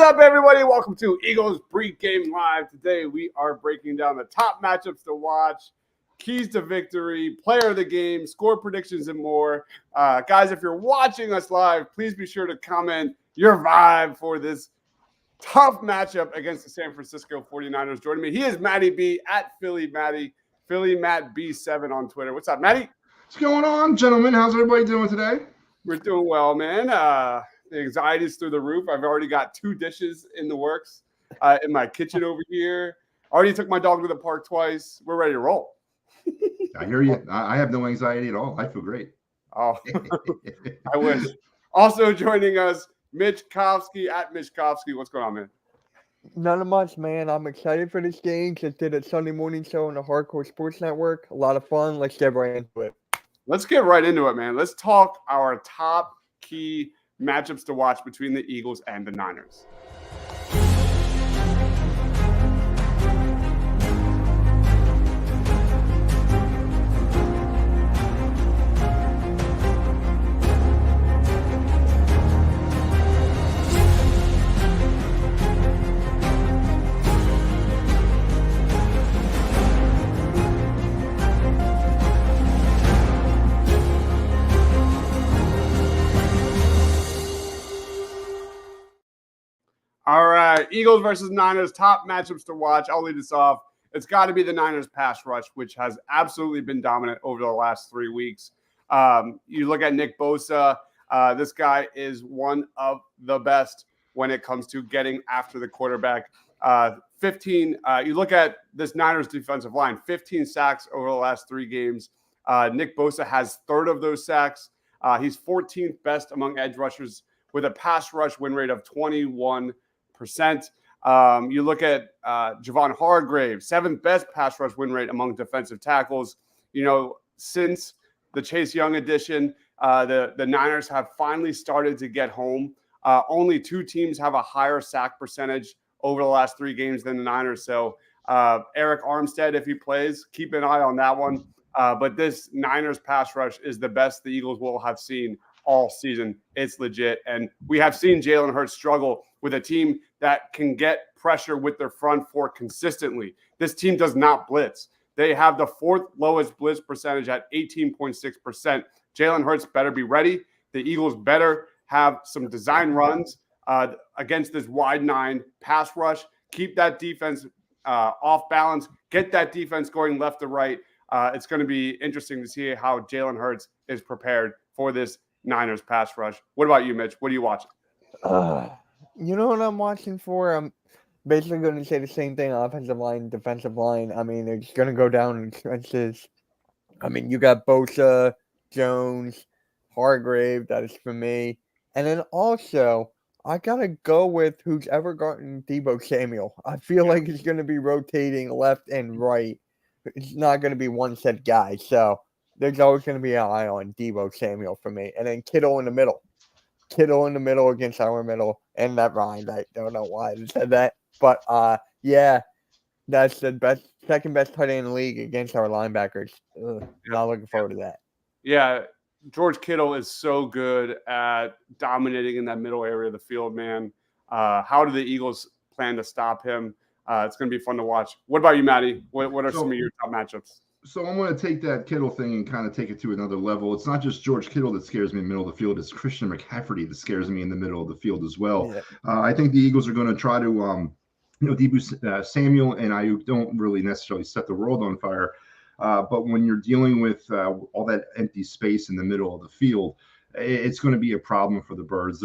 up, everybody? Welcome to Eagles Pregame Live. Today, we are breaking down the top matchups to watch, keys to victory, player of the game, score predictions, and more. Guys, if you're watching us live, please be sure to comment your vibe for this tough matchup against the San Francisco 49ers. Joining me, he is Matty B at Philly Matty, Philly Matt B7 on Twitter. What's up, Matty? What's going on, gentlemen? How's everybody doing today? We're doing well, man. The anxiety's through the roof. I've already got 2 dishes in the works in my kitchen over here. Already took my dog to the park twice. We're ready to roll. I hear you. I have no anxiety at all. I feel great. Oh, I wish. Also joining us, Mitch Kofsky at Mitch Kofsky. What's going on, man? Not much, man. I'm excited for this game. Just did a Sunday morning show on the Hardcore Sports Network. A lot of fun. Let's get right into it. Let's get right into it, man. Let's talk our top key matchups to watch between the Eagles and the Niners. All right, Eagles versus Niners, top matchups to watch. I'll lead this off. It's got to be the Niners pass rush, which has absolutely been dominant over the last 3 weeks. You look at Nick Bosa. This guy is one of the best when it comes to getting after the quarterback. You look at this Niners defensive line, 15 sacks over the last 3 games. Nick Bosa has 1/3 of those sacks. He's 14th best among edge rushers with a pass rush win rate of 21%. You look at Javon Hargrave, 7th best pass rush win rate among defensive tackles. You know, since the Chase Young edition, the Niners have finally started to get home. Only 2 teams have a higher sack percentage over the last 3 games than the Niners. So Eric Armstead, if he plays, keep an eye on that one. But this Niners pass rush is the best the Eagles will have seen all season. It's legit. And we have seen Jalen Hurts struggle with a team that can get pressure with their front 4 consistently. This team does not blitz. They have the 4th lowest blitz percentage at 18.6%. Jalen Hurts better be ready. The Eagles better have some design runs against this wide 9 pass rush. Keep that defense off balance. Get that defense going left to right. It's going to be interesting to see how Jalen Hurts is prepared for this Niners pass rush. What about you, Mitch? What are you watching? You know what I'm watching for? I'm basically going to say the same thing, offensive line, defensive line. I mean, it's going to go down in trenches. I mean, you got Bosa, Jones, Hargrave. That is for me. And then also, I got to go with who's ever gotten Deebo Samuel. I feel like it's going to be rotating left and right. It's not going to be one set guy. So there's always going to be an eye on Deebo Samuel for me. And then Kittle in the middle. Kittle in the middle against our middle, and that rhymed. I don't know why I said that, but yeah, that's the second best tight end in the league against our linebackers. Not looking forward to that. Yeah, George Kittle is so good at dominating in that middle area of the field, man. How do the Eagles plan to stop him? It's going to be fun to watch. What about you, Matty? What are some of your top matchups? So I'm going to take that Kittle thing and kind of take it to another level. It's not just George Kittle that scares me in the middle of the field. It's Christian McCaffrey that scares me in the middle of the field as well. Yeah. I think the Eagles are going to try to, Deebo Samuel and Ayuk don't really necessarily set the world on fire. But when you're dealing with all that empty space in the middle of the field, it's going to be a problem for the Birds.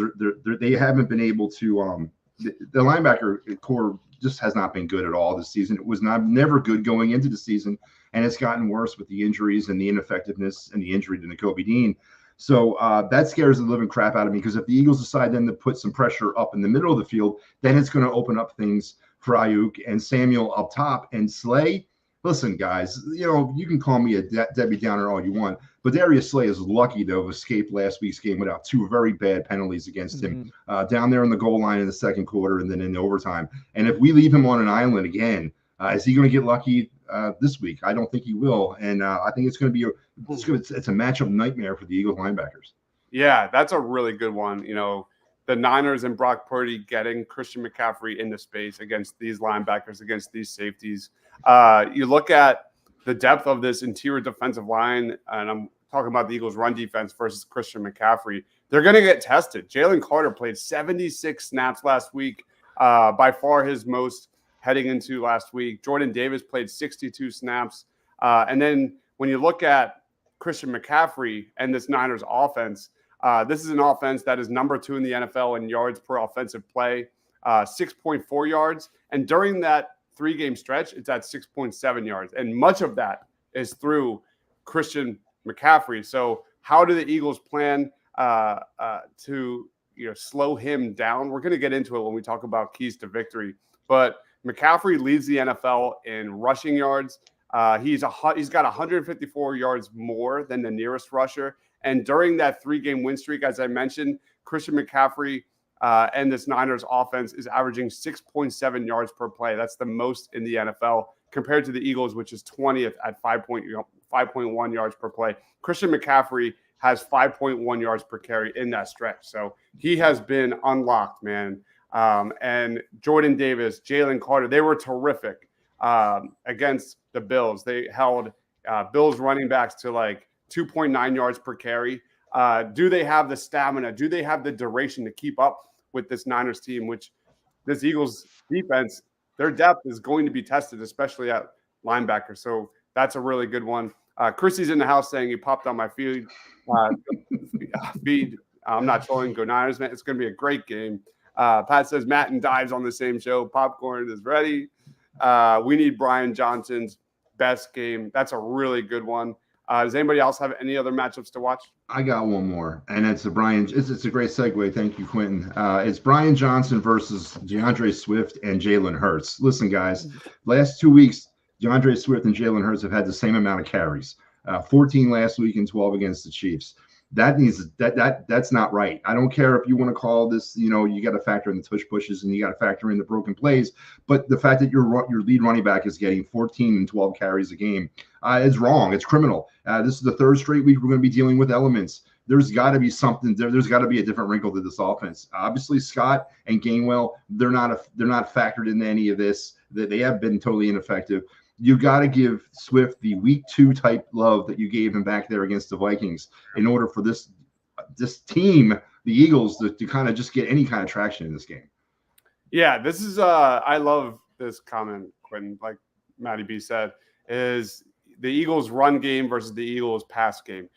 They haven't been able to the linebacker core just has not been good at all this season. It was never good going into the season, and it's gotten worse with the injuries and the ineffectiveness and the injury to Nakobe Dean. So that scares the living crap out of me, because if the Eagles decide then to put some pressure up in the middle of the field, then it's going to open up things for Ayuk and Samuel up top. And Slay, listen, guys, you can call me a Debbie Downer all you want, but Darius Slay is lucky to have escaped last week's game without 2 very bad penalties against him down there in the goal line in the second quarter and then in overtime. And if we leave him on an island again, is he going to get lucky this week? I don't think he will. And I think it's going to be it's a matchup nightmare for the Eagles linebackers. Yeah, that's a really good one. the Niners and Brock Purdy getting Christian McCaffrey into space against these linebackers, against these safeties. You look at the depth of this interior defensive line, and I'm talking about the Eagles' run defense versus Christian McCaffrey. They're going to get tested. Jalen Carter played 76 snaps last week, by far his most heading into last week. Jordan Davis played 62 snaps. And then when you look at Christian McCaffrey and this Niners offense, this is an offense that is number 2 in the NFL in yards per offensive play, 6.4 yards. And during that 3-game stretch, it's at 6.7 yards. And much of that is through Christian McCaffrey. So how do the Eagles plan to slow him down? We're going to get into it when we talk about keys to victory. But McCaffrey leads the NFL in rushing yards. He's got 154 yards more than the nearest rusher. And during that 3-game win streak, as I mentioned, Christian McCaffrey and this Niners offense is averaging 6.7 yards per play. That's the most in the NFL compared to the Eagles, which is 20th at 5.1 yards per play. Christian McCaffrey has 5.1 yards per carry in that stretch. So he has been unlocked, man. And Jordan Davis, Jalen Carter, they were terrific against the Bills. They held Bills running backs to like 2.9 yards per carry. Do they have the stamina? Do they have the duration to keep up with this Niners team, which this Eagles defense, their depth is going to be tested, especially at linebacker. So that's a really good one. Chrissy's in the house saying he popped on my feed. I'm not trolling. Go Niners, man. It's going to be a great game. Pat says Matt and Dives on the same show. Popcorn is ready. We need Brian Johnson's best game. That's a really good one. Does anybody else have any other matchups to watch? I got one more, and it's a Brian. It's a great segue. Thank you, Quentin. It's Brian Johnson versus DeAndre Swift and Jalen Hurts. Listen, guys, last 2 weeks, DeAndre Swift and Jalen Hurts have had the same amount of carries, 14 last week and 12 against the Chiefs. That's not right. I don't care if you want to call this, you got to factor in the tush pushes and you got to factor in the broken plays. But the fact that your lead running back is getting 14 and 12 carries a game is wrong. It's criminal. This is the 3rd straight week we're going to be dealing with elements. There's got to be something there. There's got to be a different wrinkle to this offense. Obviously, Scott and Gainwell, they're not factored into any of this. They have been totally ineffective. You got to give Swift the week 2 type love that you gave him back there against the Vikings in order for this team, the Eagles, to kind of just get any kind of traction in this game. Yeah, this is I love this comment, Quentin, like Matty B said, is the Eagles run game versus the Eagles pass game.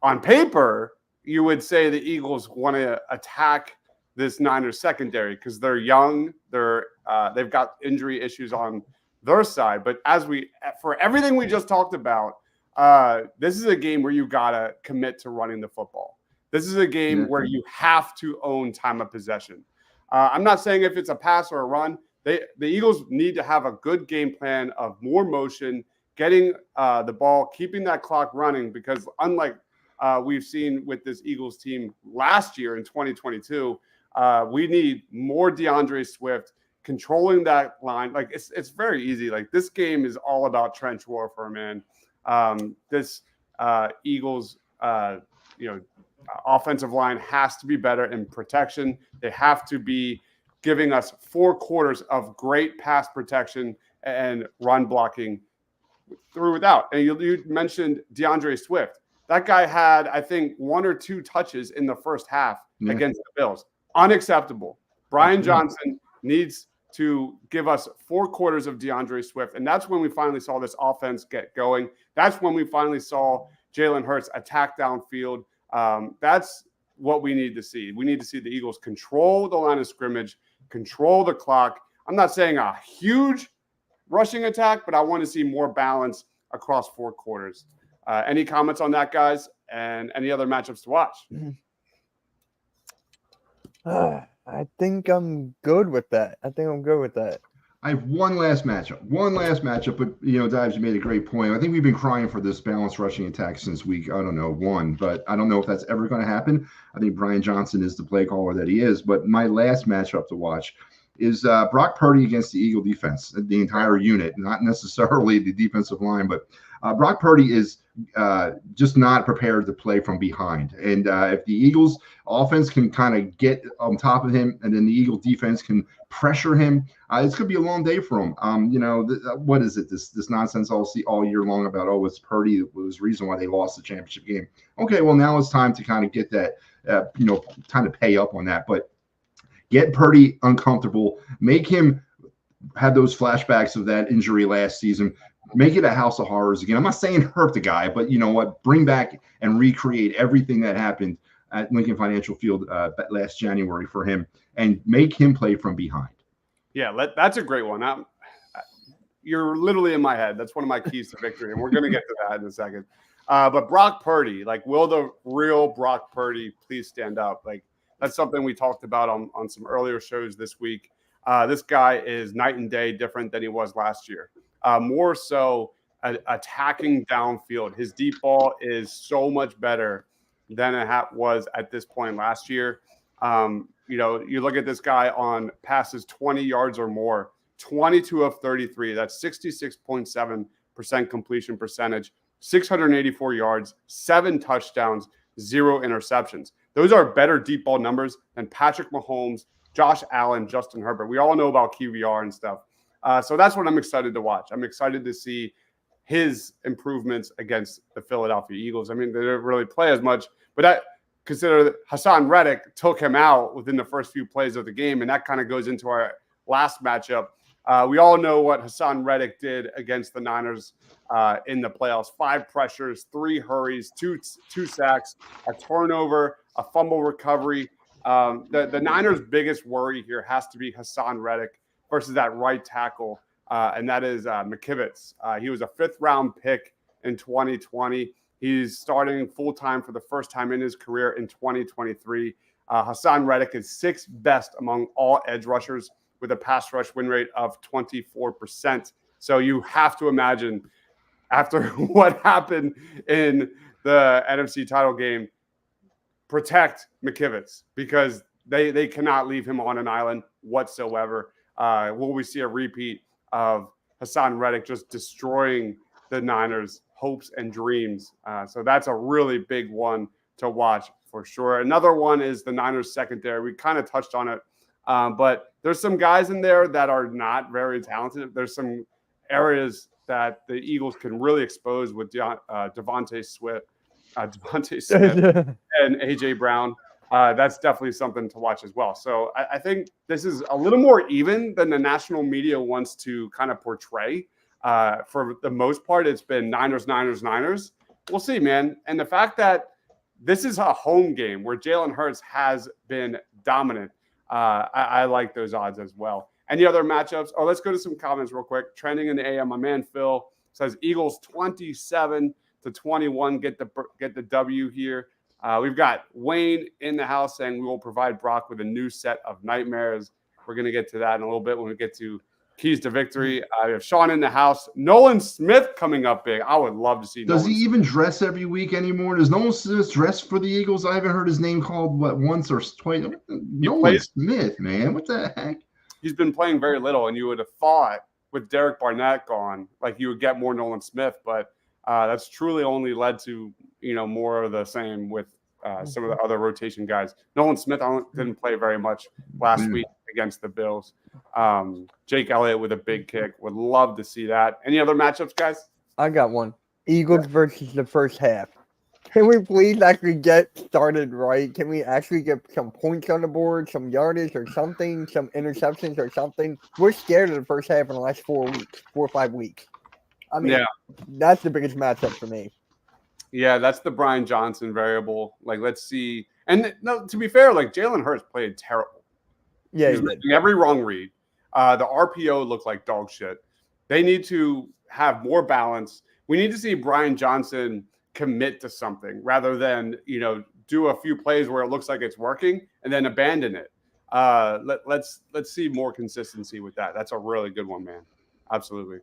On paper, you would say the Eagles want to attack this Niners secondary because they're young, they've got injury issues on their side. But for everything we just talked about, this is a game where you gotta commit to running the football. This is a game where you have to own time of possession. I'm not saying if it's a pass or a run. The Eagles need to have a good game plan of more motion, getting the ball, keeping that clock running, because unlike we've seen with this Eagles team last year in 2022, we need more DeAndre Swift controlling that line. Like it's very easy. Like this game is all about trench warfare, man. This Eagles, offensive line has to be better in protection. They have to be giving us 4 quarters of great pass protection and run blocking through without. And you mentioned DeAndre Swift. That guy had, I think, 1 or 2 touches in the first half against the Bills. Unacceptable. Brian Johnson needs to give us 4 quarters of DeAndre Swift. And that's when we finally saw this offense get going. That's when we finally saw Jalen Hurts attack downfield. That's what we need to see. We need to see the Eagles control the line of scrimmage, control the clock. I'm not saying a huge rushing attack, but I want to see more balance across 4 quarters. Any comments on that, guys? And any other matchups to watch? I think I'm good with that. I have one last matchup, but Dives, you made a great point. I think we've been crying for this balanced rushing attack since week, 1, but I don't know if that's ever going to happen. I think Brian Johnson is the play caller that he is, but my last matchup to watch is Brock Purdy against the Eagle defense, the entire unit, not necessarily the defensive line, but Brock Purdy is just not prepared to play from behind. And if the Eagles offense can kind of get on top of him, and then the Eagle defense can pressure him, it's going to be a long day for him. What is it? This nonsense all year long about, it's Purdy was the reason why they lost the championship game. Okay, well, now it's time to kind of get that, time to pay up on that. But get Purdy uncomfortable, make him have those flashbacks of that injury last season, make it a house of horrors again. I'm not saying hurt the guy, but you know what? Bring back and recreate everything that happened at Lincoln Financial Field last January for him, and make him play from behind. Yeah, that's a great one. You're literally in my head. That's one of my keys to victory, and we're going to get to that in a second. But Brock Purdy, will the real Brock Purdy please stand up? That's something we talked about on some earlier shows this week. This guy is night and day different than he was last year. More so attacking downfield. His deep ball is so much better than it was at this point last year. You look at this guy on passes 20 yards or more, 22 of 33. That's 66.7% completion percentage, 684 yards, 7 touchdowns, 0 interceptions. Those are better deep ball numbers than Patrick Mahomes, Josh Allen, Justin Herbert. We all know about QBR and stuff. So that's what I'm excited to watch. I'm excited to see his improvements against the Philadelphia Eagles. I mean, they didn't really play as much, but consider that Hassan Reddick took him out within the first few plays of the game, and that kind of goes into our last matchup. We all know what Hassan Reddick did against the Niners in the playoffs. 5 pressures, 3 hurries, 2 sacks, a turnover, a fumble recovery. The Niners' biggest worry here has to be Hassan Reddick versus that right tackle, and that is McKivitz. He was a 5th-round pick in 2020. He's starting full-time for the first time in his career in 2023. Hassan Reddick is 6th best among all edge rushers with a pass rush win rate of 24%. So you have to imagine, after what happened in the NFC title game, protect McKivitz, because they cannot leave him on an island whatsoever. Will we see a repeat of Hassan Reddick just destroying the Niners' hopes and dreams? So that's a really big one to watch for sure. Another one is the Niners' secondary. We kind of touched on it, but there's some guys in there that are not very talented. There's some areas that the Eagles can really expose with Devontae Smith and A.J. Brown. That's definitely something to watch as well. So I think this is a little more even than the national media wants to kind of portray. For the most part, it's been Niners. We'll see, man. And the fact that this is a home game where Jalen Hurts has been dominant, I like those odds as well. Any other matchups? Oh, let's go to some comments real quick. Trending in the AM, my man Phil says Eagles 27-21 get the W here. We've got Wayne in the house saying we will provide Brock with a new set of nightmares. We're going to get to that in a little bit when we get to keys to victory. We have Sean in the house. Nolan Smith coming up big. I would love to see. Does he even dress every week anymore? Does Nolan Smith dress for the Eagles? I haven't heard his name called once or twice. Nolan Smith, man, what the heck? He's been playing very little, and you would have thought with Derek Barnett gone, you would get more Nolan Smith, but that's truly only led to more of the same with some of the other rotation guys. Nolan Smith didn't play very much last week against the Bills. Jake Elliott with a big kick. Would love to see that. Any other matchups, guys? I got one. Eagles versus the first half. Can we please actually get started right? Can we actually get some points on the board, some yardage or something, some interceptions or something? We're scared of the first half in the last 4 or 5 weeks. I mean, that's the biggest matchup for me. Yeah, that's the Brian Johnson variable. Let's see. And no, to be fair, Jalen Hurts played terrible. Yeah, he's making every wrong read. The RPO looked like dog shit. They need to have more balance. We need to see Brian Johnson commit to something rather than do a few plays where it looks like it's working and then abandon it. Let's see more consistency with that. That's a really good one, man. Absolutely.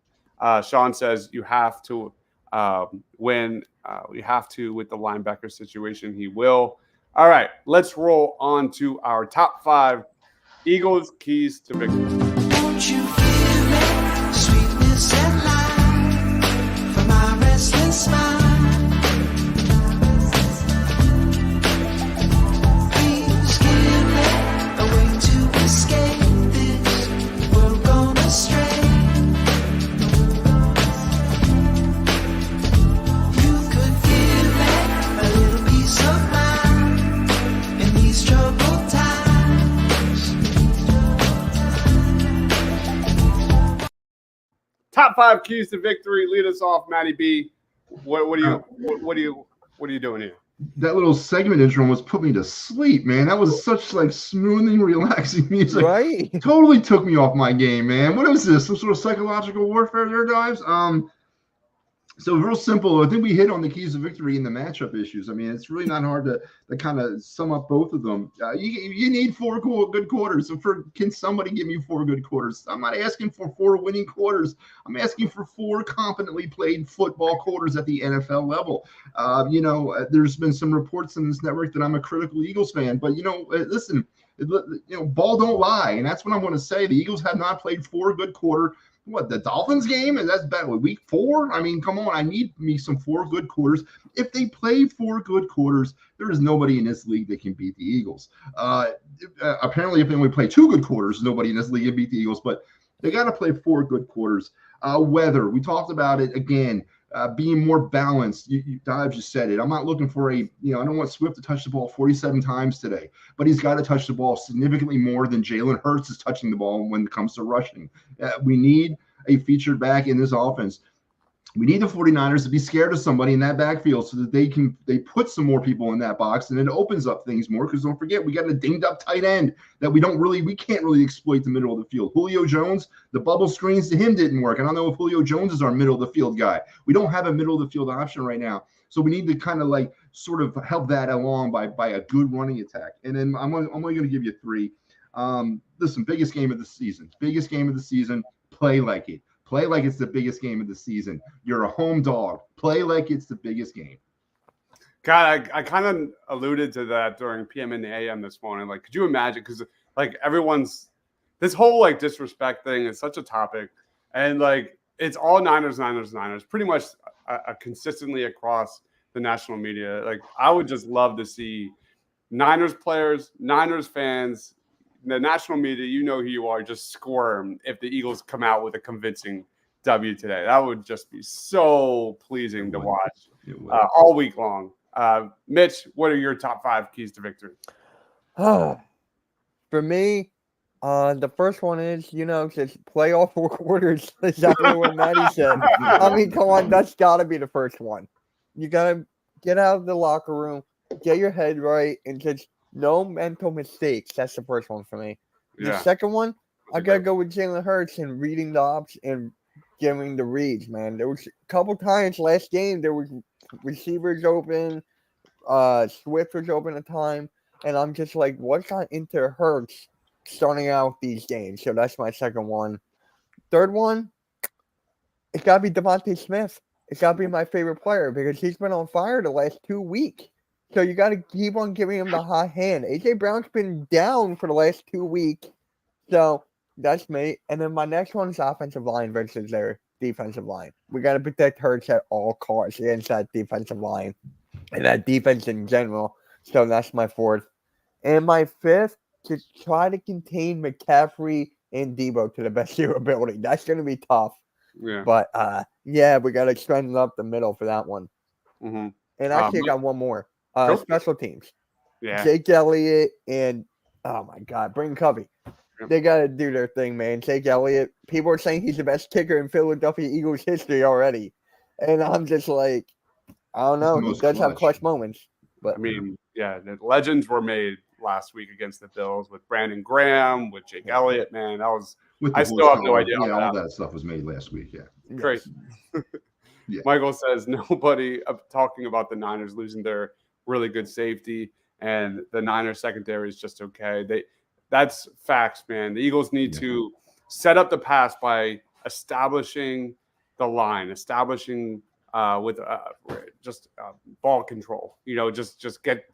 Sean says you have to win. We have to with the linebacker situation. He will. All right, let's roll on to our top 5 Eagles keys to victory. Don't you feel it? Sweetness and light from my restless mind. 5 keys to victory. Lead us off, Matty B. What are you doing here? That little segment intro almost put me to sleep, man. That was such like smoothing, relaxing music. Right? Totally took me off my game, man. What is this? Some sort of psychological warfare there, guys? So real simple. I think we hit on the keys of victory in the matchup issues. I mean, it's really not hard to kind of sum up both of them. You need 4 good quarters. So can somebody give me 4 good quarters? I'm not asking for 4 winning quarters. I'm asking for 4 competently played football quarters at the NFL level. There's been some reports in this network that I'm a critical Eagles fan, but listen, ball don't lie, and that's what I want to say. The Eagles have not played 4 good quarters. What, the Dolphins game? And that's bad. Week 4? I mean, come on. I need me some 4 good quarters. If they play 4 good quarters, there is nobody in this league that can beat the Eagles. Apparently, if they only play 2 good quarters, nobody in this league can beat the Eagles. But they got to play 4 good quarters. Weather, we talked about it again. Being more balanced. Dodge just said it. I'm not looking for I don't want Swift to touch the ball 47 times today, but he's got to touch the ball significantly more than Jalen Hurts is touching the ball when it comes to rushing. We need a featured back in this offense. We need the 49ers to be scared of somebody in that backfield so that they put some more people in that box, and it opens up things more, because don't forget, we got a dinged up tight end that we can't really exploit the middle of the field. Julio Jones, the bubble screens to him didn't work. I don't know if Julio Jones is our middle of the field guy. We don't have a middle of the field option right now. So we need to kind of like sort of help that along by a good running attack. And then I'm only going to give you 3. Listen, biggest game of the season, play like it. Play like it's the biggest game of the season. You're a home dog. Play like it's the biggest game. God, I kind of alluded to that during PM and AM this morning. Like, could you imagine? Because like this whole like disrespect thing is such a topic, and like it's all Niners, pretty much consistently across the national media. Like, I would just love to see Niners players, Niners fans, the national media, you know who you are, just squirm if the Eagles come out with a convincing W today. That would just be so pleasing to watch all week long. Mitch, what are your top 5 keys to victory? For me, the first one is, just play all 4 quarters. Exactly what Maddie said. I mean, come on, that's got to be the first one. You got to get out of the locker room, get your head right, and just no mental mistakes. That's the first one for me. Yeah. The second one, I got to go with Jalen Hurts and reading the ops and giving the reads, man. There was a couple times last game, there was receivers open, Swift was open at time, and I'm just like, what got into Hurts starting out these games? So that's my second one. Third one, it's got to be Devontae Smith. It's got to be my favorite player because he's been on fire the last 2 weeks. So you got to keep on giving him the hot hand. A.J. Brown's been down for the last 2 weeks. So that's me. And then my next one is offensive line versus their defensive line. We got to protect Hurts at all costs against that defensive line and that defense in general. So that's my 4th. And my 5th, to try to contain McCaffrey and Debo to the best of your ability. That's going to be tough. Yeah. But, we got to strengthen up the middle for that one. Mm-hmm. And actually, I got one more. Special teams. Yeah. Jake Elliott and, oh my God, Bring Covey. They got to do their thing, man. Jake Elliott, people are saying he's the best kicker in Philadelphia Eagles history already. And I'm just like, I don't know. He does have clutch moments. But I mean, the legends were made last week against the Bills with Brandon Graham, with Jake Elliott, man. That was – I still have no idea. Yeah, all that stuff was made last week, Great. Yeah. Michael says nobody talking about the Niners losing their really good safety, and the Niners secondary is just okay. That's facts, man. The Eagles need to set up the pass by establishing the line, with ball control. Just get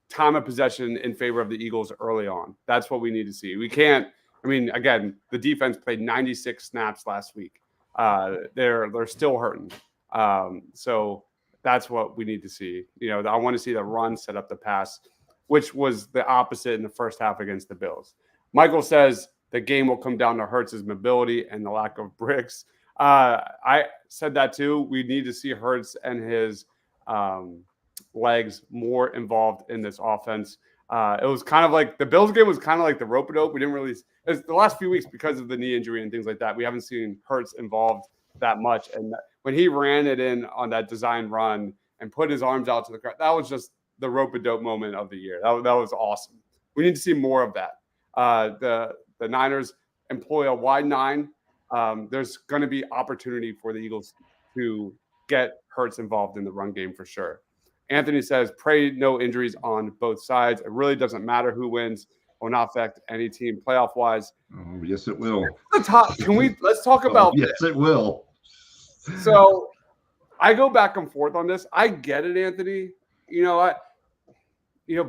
time of possession in favor of the Eagles early on. That's what we need to see. We can't. I mean, again, the defense played 96 snaps last week. They're still hurting. So that's what we need to see. I want to see the run set up the pass, which was the opposite in the first half against the Bills. Michael says the game will come down to Hurts' mobility and the lack of bricks. I said that too. We need to see Hurts and his legs more involved in this offense. It was kind of like the Bills game was kind of like the rope-a-dope. We didn't really – the last few weeks because of the knee injury and things like that, we haven't seen Hurts involved that much. And when he ran it in on that design run and put his arms out to the crowd, that was just the rope-a-dope moment of the year. That was awesome. We need to see more of that. The Niners employ a wide nine. There's going to be opportunity for the Eagles to get Hurts involved in the run game for sure. Anthony says, pray no injuries on both sides. It really doesn't matter who wins. It will not affect any team playoff-wise. Oh, yes, it will. Let's talk about yes, it will. So I go back and forth on this. I get it, Anthony.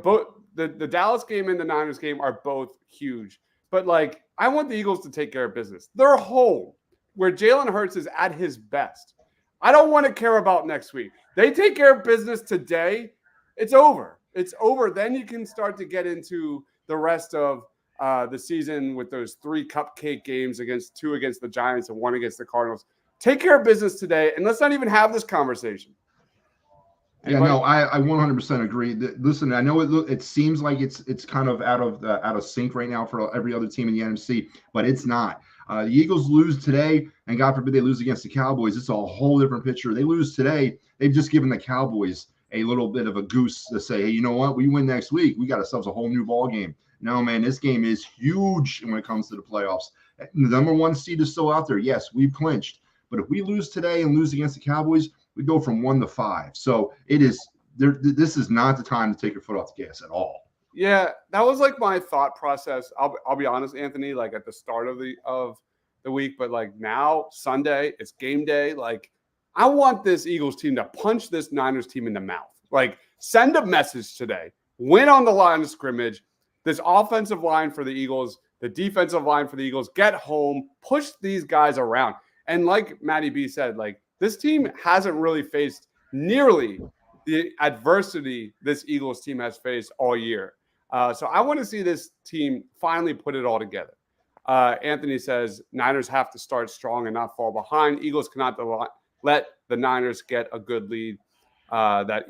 Both the Dallas game and the Niners game are both huge. But, like, I want the Eagles to take care of business. They're home where Jalen Hurts is at his best. I don't want to care about next week. They take care of business today. It's over. It's over. Then you can start to get into the rest of the season with those 3 cupcake games two against the Giants and 1 against the Cardinals. Take care of business today, and let's not even have this conversation. Anybody? Yeah, no, I 100% agree. Listen, I know it seems like it's kind of out of sync right now for every other team in the NFC, but it's not. The Eagles lose today, and God forbid they lose against the Cowboys. It's a whole different picture. They lose today, they've just given the Cowboys a little bit of a goose to say, hey, you know what? We win next week. We got ourselves a whole new ball game. No, man, this game is huge when it comes to the playoffs. The number 1 seed is still out there. Yes, we clinched. But if we lose today and lose against the Cowboys, we go from 1 to 5. So it is there. This is not the time to take your foot off the gas at all. Yeah, that was like my thought process. I'll be honest, Anthony, like at the start of the week, but like now Sunday, it's game day. Like I want this Eagles team to punch this Niners team in the mouth. Like send a message today. Win on the line of scrimmage. This offensive line for the Eagles, the defensive line for the Eagles, get home, push these guys around. And like Matty B said, like this team hasn't really faced nearly the adversity this Eagles team has faced all year. So I want to see this team finally put it all together. Anthony says Niners have to start strong and not fall behind. Eagles cannot let the Niners get a good lead. That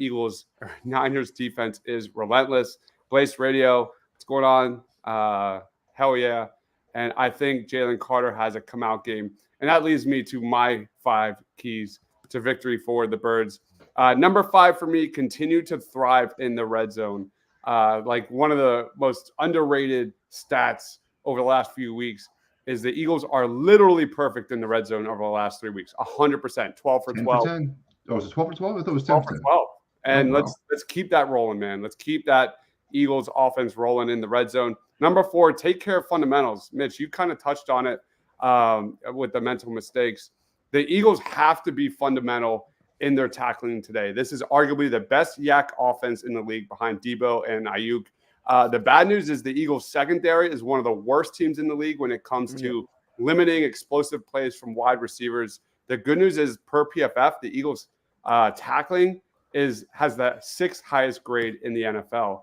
Niners defense is relentless. Blaze Radio, what's going on? Hell yeah. And I think Jalen Carter has a come-out game. And that leads me to my 5 keys to victory for the Birds. Number 5 for me, continue to thrive in the red zone. Like one of the most underrated stats over the last few weeks is the Eagles are literally perfect in the red zone over the last 3 weeks. 100%, 12 for 12. 10. Oh, was it 12 for 12? I thought it was 10 12 for 12. And let's keep that rolling, man. Let's keep that Eagles offense rolling in the red zone. Number 4, take care of fundamentals. Mitch, you kind of touched on it with the mental mistakes. The Eagles have to be fundamental in their tackling today. This is arguably the best yak offense in the league behind Debo and Ayuk. The bad news is the Eagles secondary is one of the worst teams in the league when it comes to limiting explosive plays from wide receivers. The good news is per PFF, the Eagles tackling has the 6th highest grade in the NFL.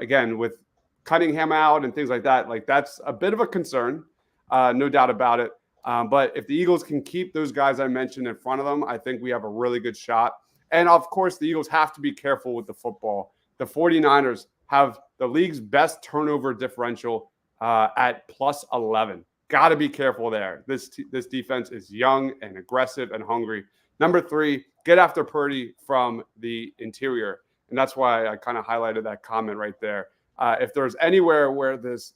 Again, with Cunningham out and things like that, like that's a bit of a concern, no doubt about it. But if the Eagles can keep those guys I mentioned in front of them, I think we have a really good shot. And, of course, the Eagles have to be careful with the football. The 49ers have the league's best turnover differential at plus 11. Got to be careful there. This defense is young and aggressive and hungry. Number 3, get after Purdy from the interior. And that's why I kind of highlighted that comment right there. If there's anywhere where this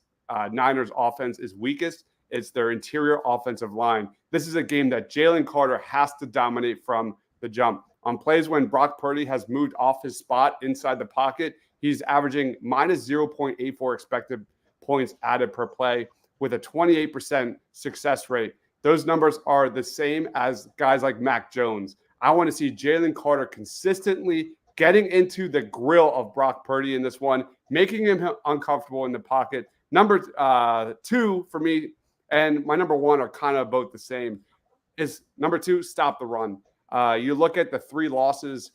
Niners offense is weakest, it's their interior offensive line. This is a game that Jalen Carter has to dominate from the jump. On plays when Brock Purdy has moved off his spot inside the pocket, he's averaging minus 0.84 expected points added per play with a 28% success rate. Those numbers are the same as guys like Mac Jones. I want to see Jalen Carter consistently getting into the grill of Brock Purdy in this one, making him uncomfortable in the pocket. Number 2 for me, and my number 1 are kind of both the same, is number 2, stop the run. You look at the 3 losses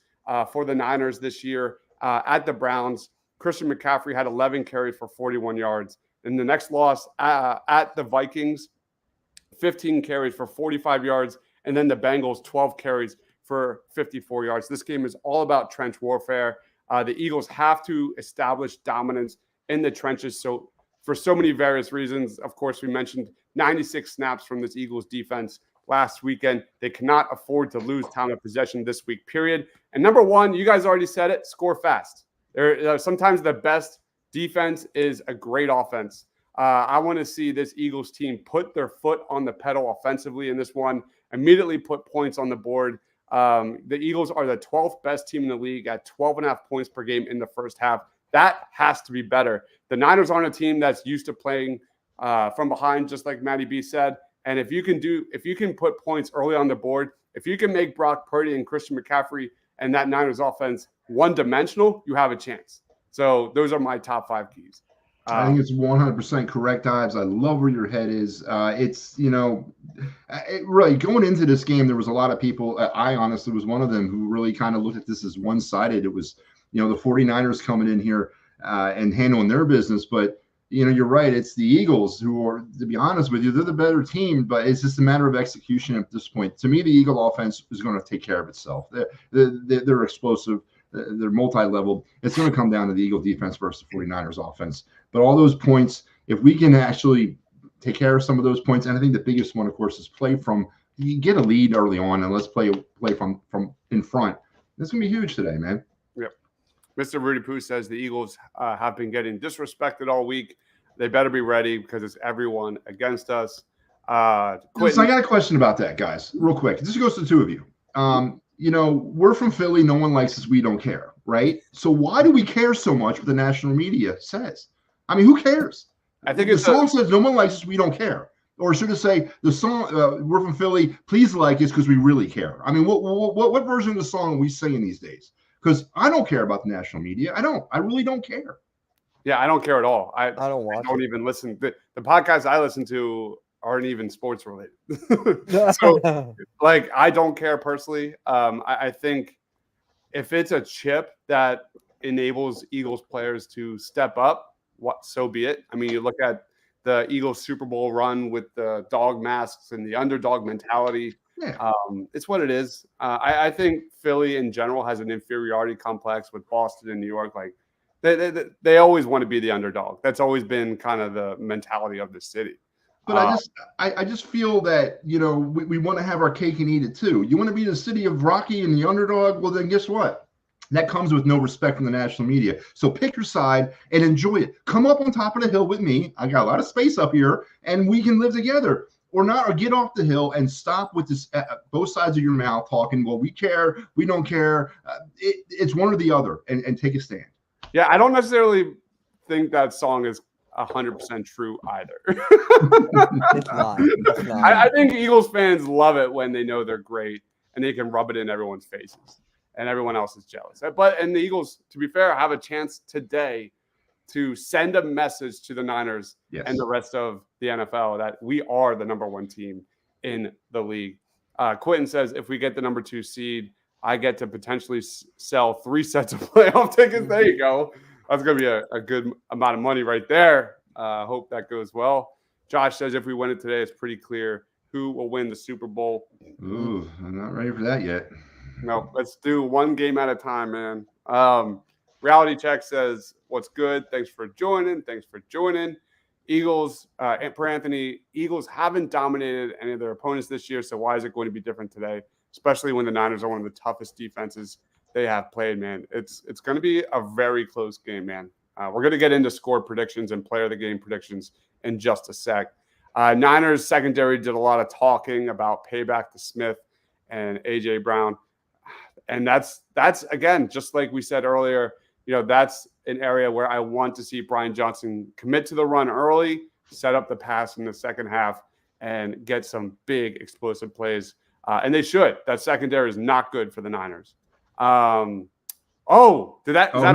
for the Niners this year at the Browns. Christian McCaffrey had 11 carries for 41 yards. In the next loss at the Vikings, 15 carries for 45 yards. And then the Bengals, 12 carries for 54 yards. This game is all about trench warfare. The Eagles have to establish dominance in the trenches. So for so many various reasons, of course, we mentioned 96 snaps from this Eagles defense, last weekend. They cannot afford to lose time of possession this week, period. And number one, you guys already said it, score fast. Sometimes the best defense is a great offense. I want to see this Eagles team put their foot on the pedal offensively in this one, immediately put points on the board. The Eagles are the 12th best team in the league at 12.5 points per game in the first half. That has to be better. The Niners aren't a team that's used to playing from behind, just like Matty B said. And if you can put points early on the board, if you can make Brock Purdy and Christian McCaffrey and that Niners offense one-dimensional, you have a chance. So those are my top 5 keys. I think it's 100% correct, Ives. I love where your head is. It's, really going into this game, there was a lot of people. I honestly was one of them who really kind of looked at this as one-sided. It was, the 49ers coming in here and handling their business. But, you're right. It's the Eagles who are, to be honest with you, they're the better team. But it's just a matter of execution at this point. To me, the Eagle offense is going to take care of itself. They're explosive. They're multi-leveled. It's going to come down to the Eagle defense versus the 49ers offense. But all those points, if we can actually take care of some of those points, and I think the biggest one, of course, is you get a lead early on, and let's play from in front. This is going to be huge today, man. Yep. Mr. Rudy Poo says the Eagles have been getting disrespected all week. They better be ready because it's everyone against us. Listen, I got a question about that, guys, real quick. This goes to the two of you. We're from Philly. No one likes us. We don't care, right? So why do we care so much what the national media says? I mean, who cares? I think the song says no one likes us. We don't care. Or should it say the song, we're from Philly, please like us because we really care? I mean, what version of the song are we singing these days? Because I don't care about the national media. I really don't care. Yeah, I don't care at all. I don't even listen. The podcasts I listen to aren't even sports related. So, I don't care personally. I think if it's a chip that enables Eagles players to step up, so be it. I mean, you look at the Eagles Super Bowl run with the dog masks and the underdog mentality. Yeah. It's what it is. I think Philly in general has an inferiority complex with Boston and New York. Like they always want to be the underdog. That's always been kind of the mentality of the city. But I just feel that, we want to have our cake and eat it too. You want to be the city of Rocky and the underdog? Well, then guess what? That comes with no respect from the national media. So pick your side and enjoy it. Come up on top of the hill with me. I got a lot of space up here, and we can live together. Or not, or get off the hill and stop with this both sides of your mouth talking, well, we care, we don't care. It's one or the other, and take a stand. Yeah, I don't necessarily think that song is 100% true either. It's not. I think Eagles fans love it when they know they're great and they can rub it in everyone's faces and everyone else is jealous. And the Eagles, to be fair, have a chance today to send a message to the Niners and the rest of the NFL that we are the number 1 team in the league. Quentin says, if we get the number 2 seed, I get to potentially sell 3 sets of playoff tickets. There you go. That's going to be a good amount of money right there. Hope that goes well. Josh says if we win it today, it's pretty clear who will win the Super Bowl. Ooh, I'm not ready for that yet. No, let's do one game at a time, man. Reality Check says, what's good? Thanks for joining. Eagles, per Anthony, Eagles haven't dominated any of their opponents this year, so why is it going to be different today, especially when the Niners are one of the toughest defenses they have played, man. It's going to be a very close game, man. We're going to get into score predictions and player of the game predictions in just a sec. Niners secondary did a lot of talking about payback to Smith and A.J. Brown. And that's again, just like we said earlier, that's an area where I want to see Brian Johnson commit to the run early, set up the pass in the second half, and get some big explosive plays. And they should. That secondary is not good for the Niners. Is that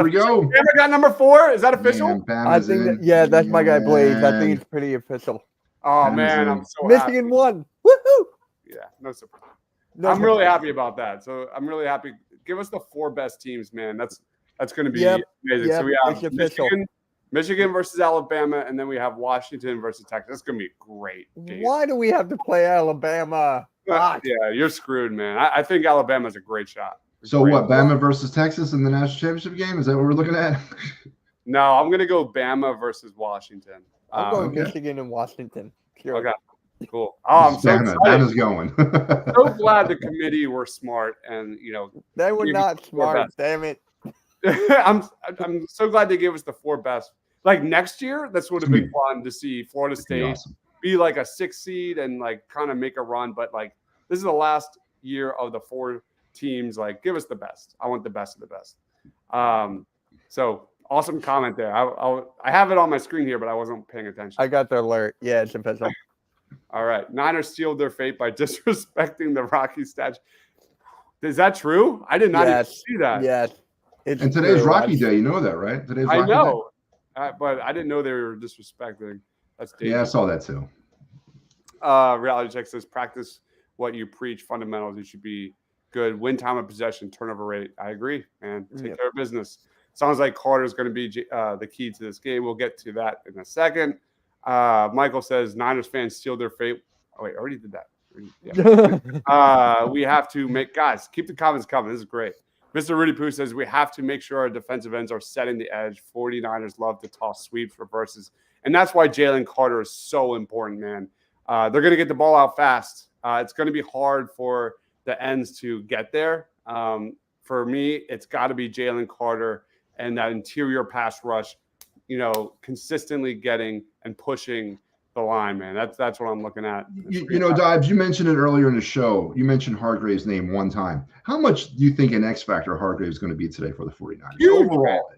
we go. Bama got number 4? Is that official? Man, I think that's my guy Blaze. I think it's pretty official. Oh man, I'm so Michigan happy. won. Woohoo! Yeah, no surprise. I'm really happy about that. So I'm really happy. Give us the 4 best teams, man. That's going to be amazing. Yep, so we have Michigan versus Alabama, and then we have Washington versus Texas. That's going to be a great game. Why do we have to play Alabama? Yeah, you're screwed, man. I think Alabama's a great shot. So what, Bama versus Texas in the national championship game? Is that what we're looking at? No, I'm going to go Bama versus Washington. I'm going Michigan and Washington. Sure. Okay. Cool. Oh, I'm so excited. Bama's going. So glad the committee were smart and They were gave not us the four smart. best. Damn it. I'm so glad they gave us the 4 best. Like next year, this would have been fun to see Florida State be like a 6 seed and like kind of make a run. But like this is the last year of the 4 teams. Like give us the best. I want the best of the best. So awesome comment there. I have it on my screen here, but I wasn't paying attention. I got the alert. Yeah, it's official. All right. Niners sealed their fate by disrespecting the Rocky statue. Is that true? I did not even see that. Yes. And today's Rocky Day. You know that, right? Today's Rocky Day. I know. But I didn't know they were disrespecting. That's dangerous. Yeah, I saw that too. Reality Check says practice what you preach. Fundamentals. You should be good. Win time of possession, turnover rate. I agree, man. Take care of business. Sounds like Carter's going to be the key to this game. We'll get to that in a second. Michael says Niners fans sealed their fate. Oh, wait, I already did that. Yeah. We have to guys, keep the comments coming. This is great. Mr. Rudy Poo says we have to make sure our defensive ends are setting the edge. 49ers love to toss sweeps, reverses. And that's why Jalen Carter is so important, man. They're going to get the ball out fast. It's going to be hard for the ends to get there. For me, it's got to be Jalen Carter and that interior pass rush, consistently getting and pushing the line, man. That's what I'm looking at. Dives, you mentioned it earlier in the show. You mentioned Hargrave's name one time. How much do you think an X factor Hargrave is going to be today for the 49ers? Huge, overall?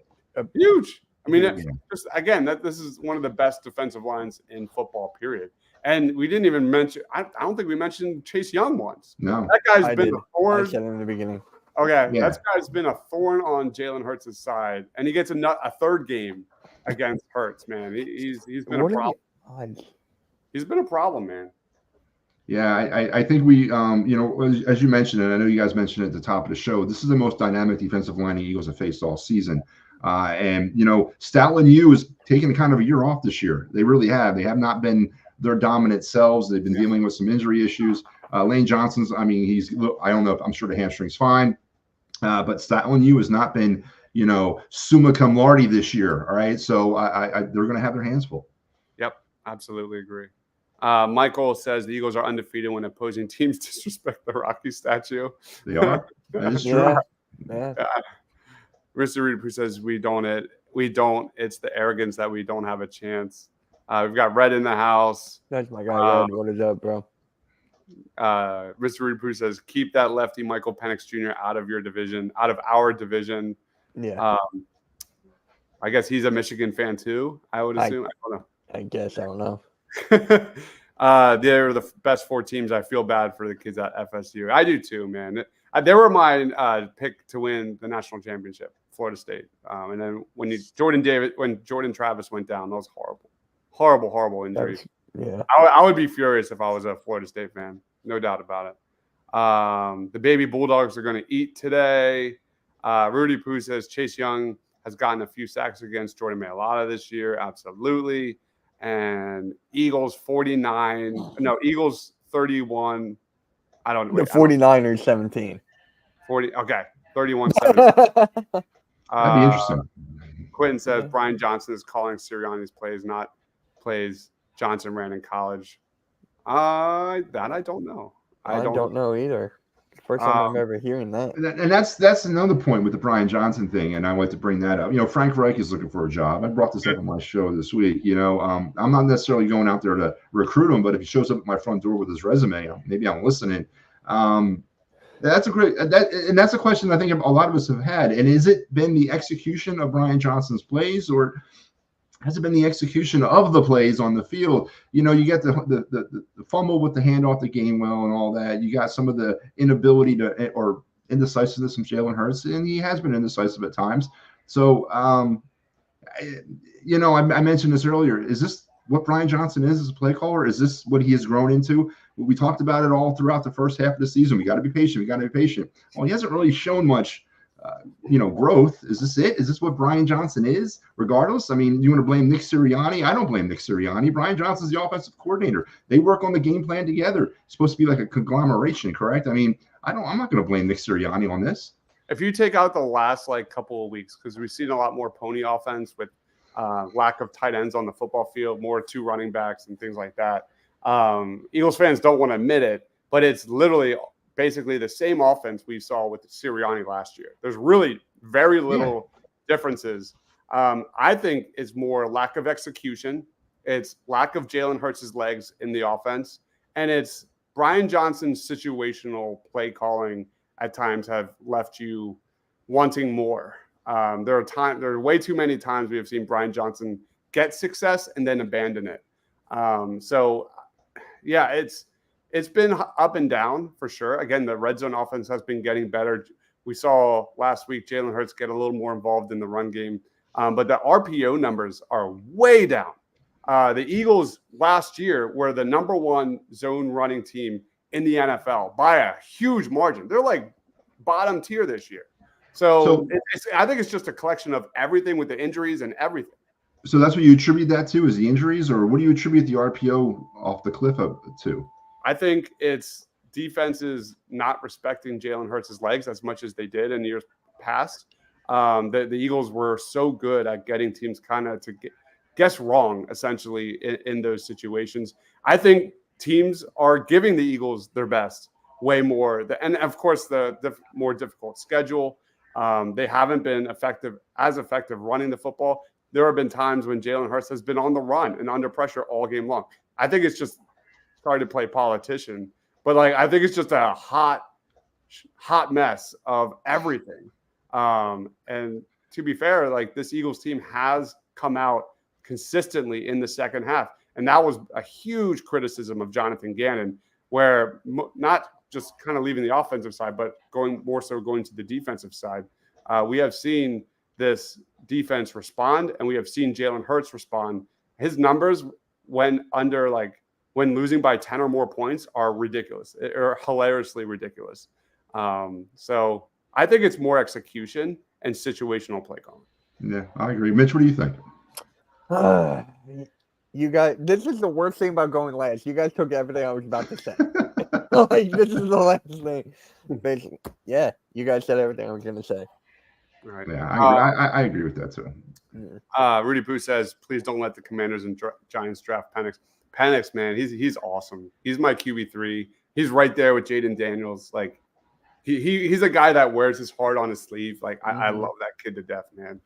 Huge. I mean, just again, this is one of the best defensive lines in football, period. And we didn't even mention. I don't think we mentioned Chase Young once. No, that guy's been a thorn. I said in the beginning. Okay, that guy's been a thorn on Jalen Hurts' side, and he gets a third game against Hurts. Man, he's been a problem. He's been a problem, man. Yeah, I think we, as you mentioned, and I know you guys mentioned it at the top of the show, this is the most dynamic defensive line the Eagles have faced all season. And Stoutland U is taking kind of a year off this year. They really have. They have not been their dominant selves. They've been dealing with some injury issues. Lane Johnson's, I don't know if I'm sure the hamstring's fine, but Stoutland U has not been, summa cum laude this year. All right. So they're going to have their hands full. Yep. Absolutely agree. Michael says the Eagles are undefeated when opposing teams disrespect the Rocky statue. They are. That is true. Yeah. Mr. Reed, who says we don't. It's the arrogance that we don't have a chance. We've got Red in the house. That's my guy, Red. What is up, bro? Mr. Reed Poo says keep that lefty Michael Penix Jr. out of our division. Yeah. I guess he's a Michigan fan too. I would assume. I don't know. I guess I don't know. They're the best 4 teams. I feel bad for the kids at FSU. I do too, man. They were my pick to win the national championship, Florida State. And then when Jordan Travis went down, that was horrible injury. Yeah, I would be furious if I was a Florida State fan, no doubt about it. The baby Bulldogs are going to eat today. Rudy Poo says Chase Young has gotten a few sacks against Jordan Mailata this year. Absolutely. And Eagles 31. I don't know. The 49ers 17. 40. Okay. 31-17. That'd be interesting. Quentin says Brian Johnson is calling Sirianni's plays, not plays Johnson ran in college. I don't know. I don't know either. First time I'm ever hearing that. And that's another point with the Brian Johnson thing, and I like to bring that up. Frank Reich is looking for a job. I brought this up on my show this week. I'm not necessarily going out there to recruit him, but if he shows up at my front door with his resume, maybe I'm listening. That's a question I think a lot of us have had. And has it been the execution of Brian Johnson's plays, or has it been the execution of the plays on the field? You get the fumble with the handoff to Gainwell and all that. You got some of the inability or indecisiveness from Jalen Hurts, and he has been indecisive at times. So, I mentioned this earlier. Is this what Brian Johnson is as a play caller? Is this what he has grown into? We talked about it all throughout the first half of the season. We got to be patient. Well, he hasn't really shown much growth. Is this it? Is this what Brian Johnson is? Regardless, you want to blame Nick Sirianni? I don't blame Nick Sirianni. Brian Johnson's the offensive coordinator. They work on the game plan together. It's supposed to be like a conglomeration, correct? I'm not going to blame Nick Sirianni on this. If you take out the last couple of weeks, because we've seen a lot more pony offense with lack of tight ends on the football field, more 2 running backs and things like that. Eagles fans don't want to admit it, but it's literally basically the same offense we saw with Sirianni last year. There's really very little differences. I think it's more lack of execution. It's lack of Jalen Hurts' legs in the offense. And it's Brian Johnson's situational play calling at times have left you wanting more. There are way too many times we have seen Brian Johnson get success and then abandon it. It's been up and down for sure. Again, the red zone offense has been getting better. We saw last week Jalen Hurts get a little more involved in the run game, but the RPO numbers are way down. The Eagles last year were the number one zone running team in the NFL by a huge margin. They're like bottom tier this year. So I think it's just a collection of everything with the injuries and everything. So that's what you attribute that to, is the injuries, or what do you attribute the RPO off the cliff to? I think it's defenses not respecting Jalen Hurts' legs as much as they did in years past. The Eagles were so good at getting teams kind of to guess wrong, essentially, in those situations. I think teams are giving the Eagles their best way more. And, of course, the more difficult schedule. They haven't been effective running the football. There have been times when Jalen Hurts has been on the run and under pressure all game long. I think it's just started to play politician, but I think it's just a hot mess of everything. And to be fair, this Eagles team has come out consistently in the second half, and that was a huge criticism of Jonathan Gannon, where not just kind of leaving the offensive side, but going to the defensive side. We have seen this defense respond, and we have seen Jalen Hurts respond. His numbers when losing by 10 or more points are ridiculous, or hilariously ridiculous. So I think it's more execution and situational play calling. Yeah, I agree. Mitch, what do you think? You guys, this is the worst thing about going last. You guys took everything I was about to say. This is the last thing. Basically, yeah, you guys said everything I was going to say. Right. Yeah, I agree with that too. Rudy Poo says, please don't let the Commanders and Giants draft Penix. Penix, man, he's awesome. He's my QB3. He's right there with Jaden Daniels. He's a guy that wears his heart on his sleeve. I love that kid to death, man.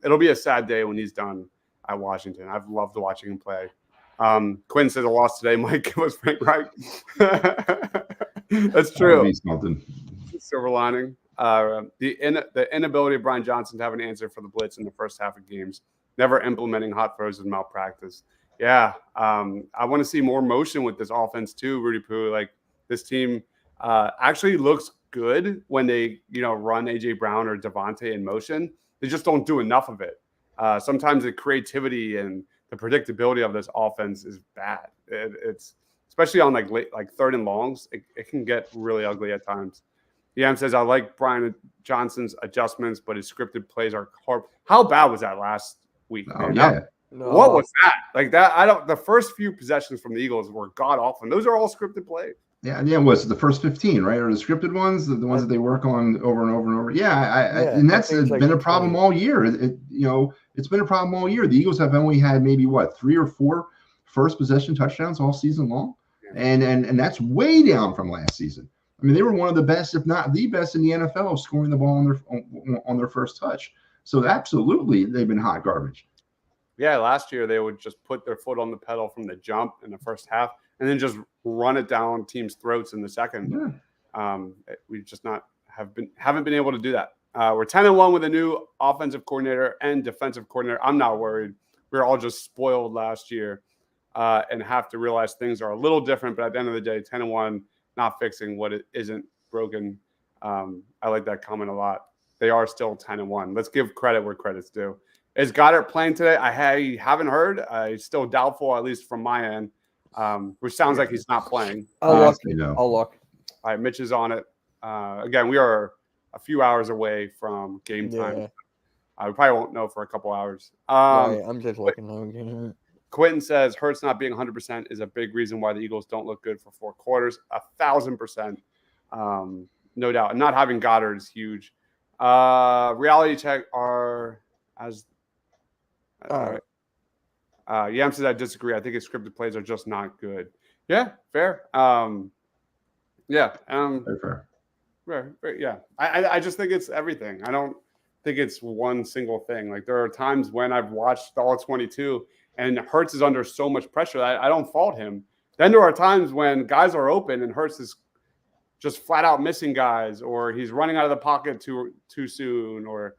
It'll be a sad day when he's done at Washington. I've loved watching him play. Quinn says a loss today might give us Frank Reich. That's true. Silver lining. The inability of Brian Johnson to have an answer for the blitz in the first half of games, never implementing hot throws in malpractice. Yeah, I want to see more motion with this offense too, Rudy Poo. This team actually looks good when they, run A.J. Brown or Devontae in motion. They just don't do enough of it. Sometimes the creativity and the predictability of this offense is bad. It's especially on third and longs. It can get really ugly at times. DM says, I like Brian Johnson's adjustments, but his scripted plays are horrible. How bad was that last week? Oh, yeah. What was that? The first few possessions from the Eagles were god awful. And those are all scripted plays. Yeah, was the first 15, right? Or the scripted ones, the ones that they work on over and over and over. Yeah, and that's been a problem all year. It's been a problem all year. The Eagles have only had maybe 3 or 4 first possession touchdowns all season long, and that's way down from last season. I mean, they were one of the best, if not the best, in the NFL of scoring the ball on their first touch. So absolutely, they've been hot garbage. Yeah, last year they would just put their foot on the pedal from the jump in the first half, and then just run it down teams' throats in the second. Yeah. We just haven't been able to do that. We're 10-1 with a new offensive coordinator and defensive coordinator. I'm not worried. We were all just spoiled last year, and have to realize things are a little different. But at the end of the day, 10-1, not fixing what it isn't broken. I like that comment a lot. They are still 10-1. Let's give credit where credit's due. Is Goddard playing today? I haven't heard. He's still doubtful, at least from my end, which sounds like he's not playing. I'll look. All right, Mitch is on it. Again, we are a few hours away from game time. We probably won't know for a couple hours. Right, I'm just looking. Quentin says Hurts not being 100% is a big reason why the Eagles don't look good for 4 quarters. 1,000%, no doubt. And not having Goddard is huge. Reality check are as. All right. Yam says I disagree. I think his scripted plays are just not good. Yeah, fair. Yeah. Very fair. Right. Yeah. I just think it's everything. I don't think it's one single thing. Like there are times when I've watched all 22 and Hurts is under so much pressure that I don't fault him. Then there are times when guys are open and Hurts is just flat out missing guys, or he's running out of the pocket too soon, or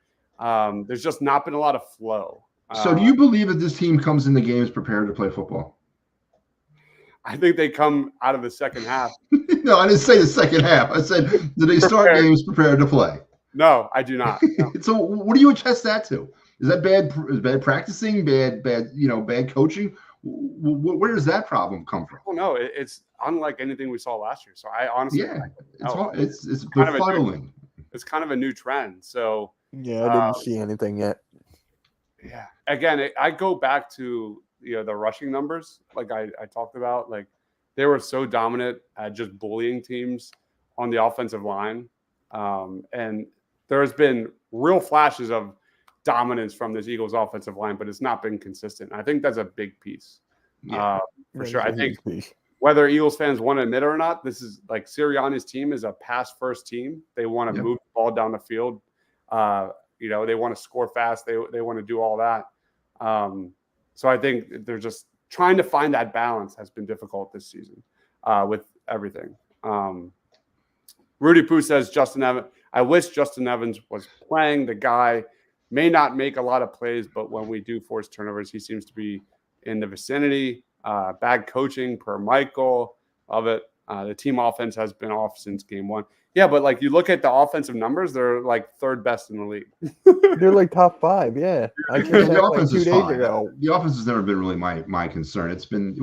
there's just not been a lot of flow. So do you believe that this team comes in the games prepared to play football? I think they come out of the second half. No, I didn't say the second half. I said, do they start games prepared to play? No, I do not. No. So what do you attest that to? Is that bad practicing, bad coaching? Where does that problem come from? Well, no, it's unlike anything we saw last year. So I honestly, it's befuddling. It's kind of a new trend. So yeah, I didn't see anything yet. Yeah, again, I go back to the rushing numbers, like I talked about. Like they were so dominant at just bullying teams on the offensive line, and there's been real flashes of dominance from this Eagles offensive line, but it's not been consistent. I think that's a big piece, for sure. I think whether Eagles fans want to admit it or not, this is like Sirianni's team is a pass-first team. They want to move the ball down the field. They want to score fast. They want to do all that. So I think they're just trying to find that balance has been difficult this season with everything. Rudy Poo says Justin Evans. I wish Justin Evans was playing. The guy may not make a lot of plays, but when we do force turnovers, he seems to be in the vicinity. Bad coaching per Michael of it. The team offense has been off since game one. Yeah, but like you look at the offensive numbers, they're like third best in the league. They're like top 5, yeah. The offense is fine. The offense has never been really my concern. It's been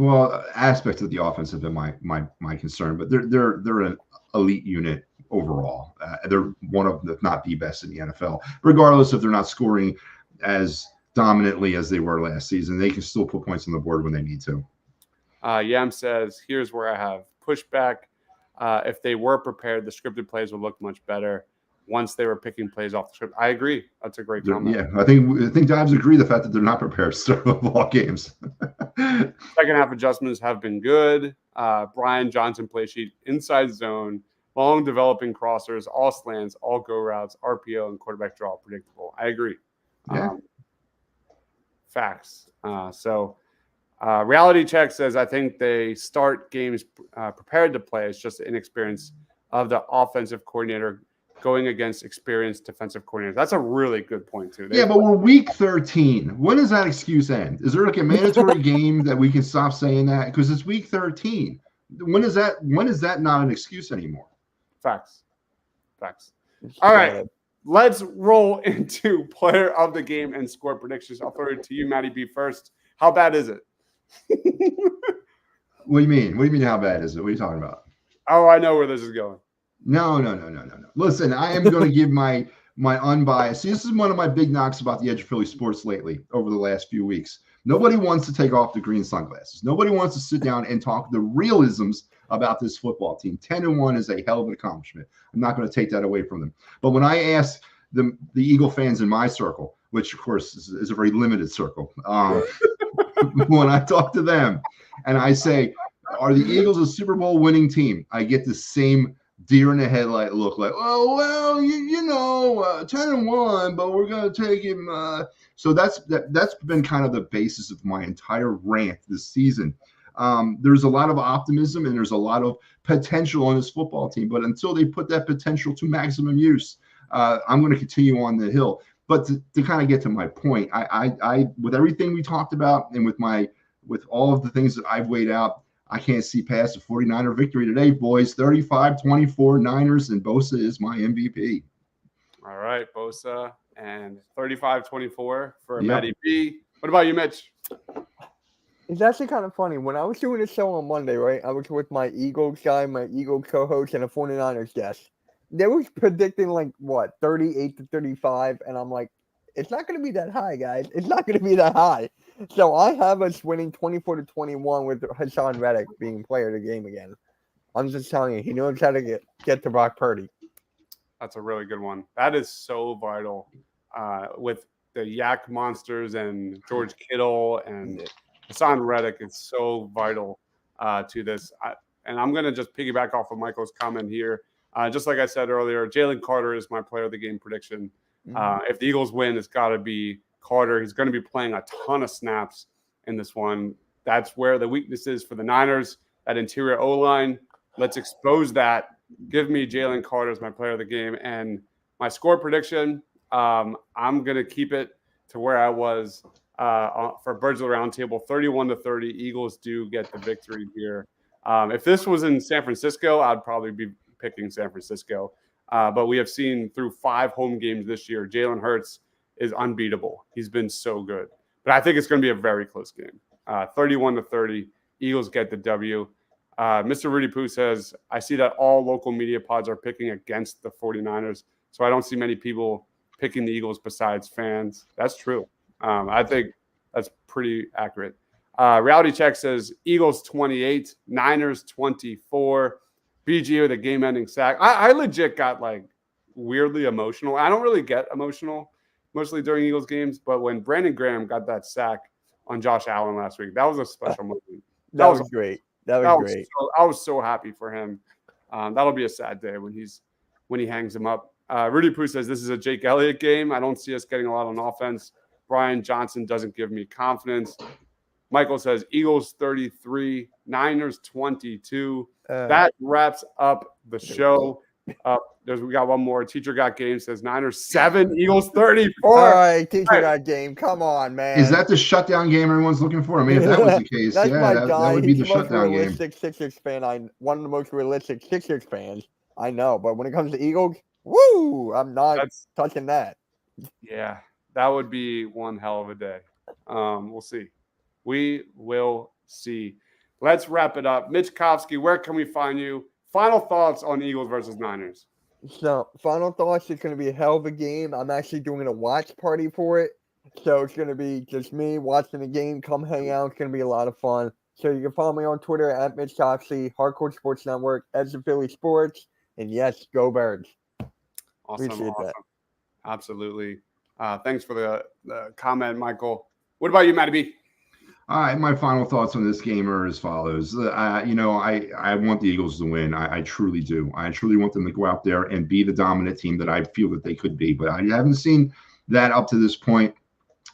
aspects of the offense have been my concern, but they're an elite unit overall. They're one of, if not the best in the NFL. Regardless if they're not scoring as dominantly as they were last season, they can still put points on the board when they need to. Yam says, here's where I have pushback. If they were prepared, the scripted plays would look much better once they were picking plays off the script. I agree. That's a great comment. Yeah, I think Dives agree the fact that they're not prepared to start all games. Second half adjustments have been good. Brian Johnson play sheet, inside zone, long developing crossers, all slants, all go routes, RPO, and quarterback draw predictable. I agree. Yeah. Facts. Reality check says I think they start games prepared to play. It's just the inexperience of the offensive coordinator going against experienced defensive coordinators. That's a really good point too. But we're week 13. When does that excuse end? Is there like a mandatory game that we can stop saying that? Because it's week 13. When is that not an excuse anymore? Facts. All right. Let's roll into player of the game and score predictions. I'll throw it to you, Matty B, first. How bad is it? What do you mean? What do you mean? How bad is it? What are you talking about? Oh, I know where this is going. No. Listen, I am going to give my unbiased. See, this is one of my big knocks about the Edge of Philly sports lately over the last few weeks. Nobody wants to take off the green sunglasses. Nobody wants to sit down and talk the realisms about this football team. 10-1 is a hell of an accomplishment. I'm not going to take that away from them. But when I ask the Eagle fans in my circle, which of course is a very limited circle, when I talk to them and I say, are the Eagles a Super Bowl winning team? I get the same deer in the headlight look like, 10-1, but we're going to take him. So that's been kind of the basis of my entire rant this season. There's a lot of optimism and there's a lot of potential on this football team, but until they put that potential to maximum use, I'm going to continue on the hill. But to kind of get to my point, I with everything we talked about and with all of the things that I've weighed out, I can't see past a 49er victory today, boys. 35-24 Niners, and Bosa is my MVP. All right, Bosa, and 35-24 for Matty B. What about you, Mitch? It's actually kind of funny. When I was doing the show on Monday, right, I was with my Eagles guy, my Eagles co-host, and a 49ers guest. They was predicting 38-35, and I'm like, it's not going to be that high, guys. It's not going to be that high. So I have us winning 24-21 with Hassan Reddick being player of the game again. I'm just telling you, he knows how to get to Brock Purdy. That's a really good one. That is so vital with the Yak Monsters and George Kittle and Hassan Reddick is so vital to this. And I'm going to just piggyback off of Michael's comment here. Just like I said earlier, Jalen Carter is my player of the game prediction. If the Eagles win, it's got to be Carter. He's going to be playing a ton of snaps in this one. That's where the weakness is for the Niners, that interior O-line. Let's expose that. Give me Jalen Carter as my player of the game. And my score prediction, I'm going to keep it to where I was for Birds of the Round Table, 31-30. Eagles do get the victory here. If this was in San Francisco, I'd probably be picking San Francisco. But we have seen through 5 home games this year, Jalen Hurts is unbeatable. He's been so good. But I think it's going to be a very close game. 31-30, Eagles get the W. Mr. Rudy Poo says, I see that all local media pods are picking against the 49ers, so I don't see many people picking the Eagles besides fans. That's true. I think that's pretty accurate. Reality Check says Eagles 28, Niners 24. BG with a game-ending sack. I legit got like weirdly emotional. I don't really get emotional mostly during Eagles games, but when Brandon Graham got that sack on Josh Allen last week, that was a special moment. That was great. That was great. I was so happy for him. That'll be a sad day when he hangs him up. Rudy Poo says this is a Jake Elliott game. I don't see us getting a lot on offense. Brian Johnson doesn't give me confidence. Michael says Eagles 33, Niners 22. That wraps up the show. We got one more. Teacher Got Game says Niners 7, Eagles 34. All right, Teacher Got Game. Come on, man. Is that the shutdown game everyone's looking for? I mean, if that was the case, That's my that guy. would be He's the shutdown game. Sixers fan. One of the most realistic Sixers fans I know. But when it comes to Eagles, woo, I'm not touching that. Yeah, that would be one hell of a day. We'll see. We will see. Let's wrap it up. Mitch Kofsky, where can we find you? Final thoughts on Eagles versus Niners. So, final thoughts, it's going to be a hell of a game. I'm actually doing a watch party for it. So, it's going to be just me watching the game. Come hang out. It's going to be a lot of fun. So, you can follow me on Twitter at Mitch Kofsky, Hardcore Sports Network, Edge of Philly Sports. And yes, go Birds. Awesome. That. Absolutely. Thanks for the comment, Michael. What about you, Matty B? All right, my final thoughts on this game are as follows. I want the Eagles to win. I truly do. I truly want them to go out there and be the dominant team that I feel that they could be. But I haven't seen that up to this point.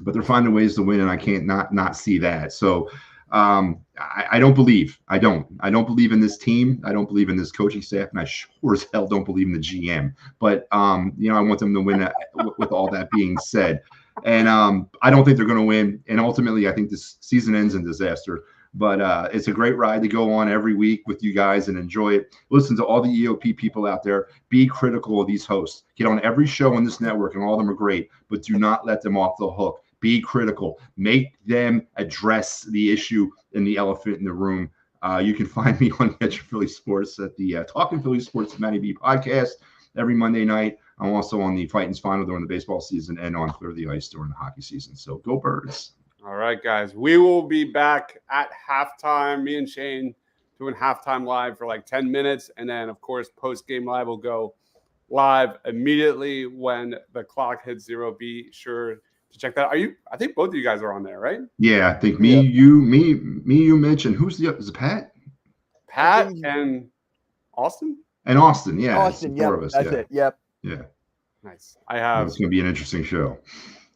But they're finding ways to win, and I can't not see that. So I don't believe. I don't believe in this team. I don't believe in this coaching staff, and I sure as hell don't believe in the GM. But I want them to win. With all that being said. And I don't think they're going to win. And ultimately, I think this season ends in disaster. But it's a great ride to go on every week with you guys and enjoy it. Listen to all the EOP people out there. Be critical of these hosts. Get on every show on this network, and all of them are great. But do not let them off the hook. Be critical. Make them address the issue and the elephant in the room. You can find me on Edge of Philly Sports at the Talking Philly Sports Matty B podcast every Monday night. I'm also on the Fighting's Final during the baseball season and on Clear the Ice during the hockey season. So go Birds. All right, guys. We will be back at halftime. Me and Shane doing halftime live for like 10 minutes. And then, of course, post-game live will go live immediately when the clock hits 0. Be sure to check that out. I think both of you guys are on there, right? Yeah, I think me, you, Mitch, and who's is it Pat? Pat and Austin? And Austin, yeah. Austin, yeah. That's it. Yep. Yeah. Nice. It's going to be an interesting show.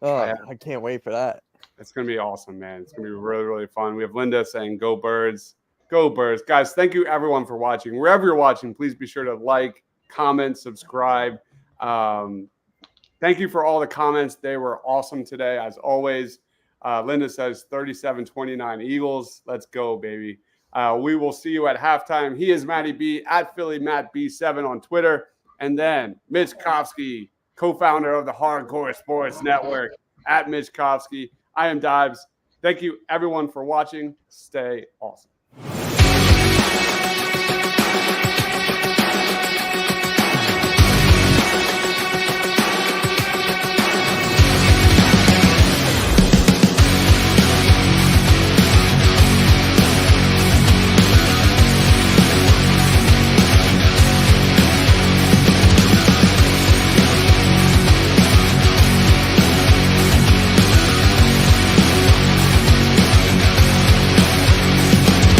Oh, I can't wait for that. It's going to be awesome, man. It's going to be really, really fun. We have Linda saying, go Birds. Go Birds. Guys, thank you, everyone, for watching. Wherever you're watching, please be sure to like, comment, subscribe. Thank you for all the comments. They were awesome today, as always. Linda says 37-29 Eagles. Let's go, baby. We will see you at halftime. He is Matty B at Philly Matt B7 on Twitter. And then Mitch Kofsky, co-founder of the Hardcore Sports Network, at Mitch Kofsky. I am Dives. Thank you, everyone, for watching. Stay awesome.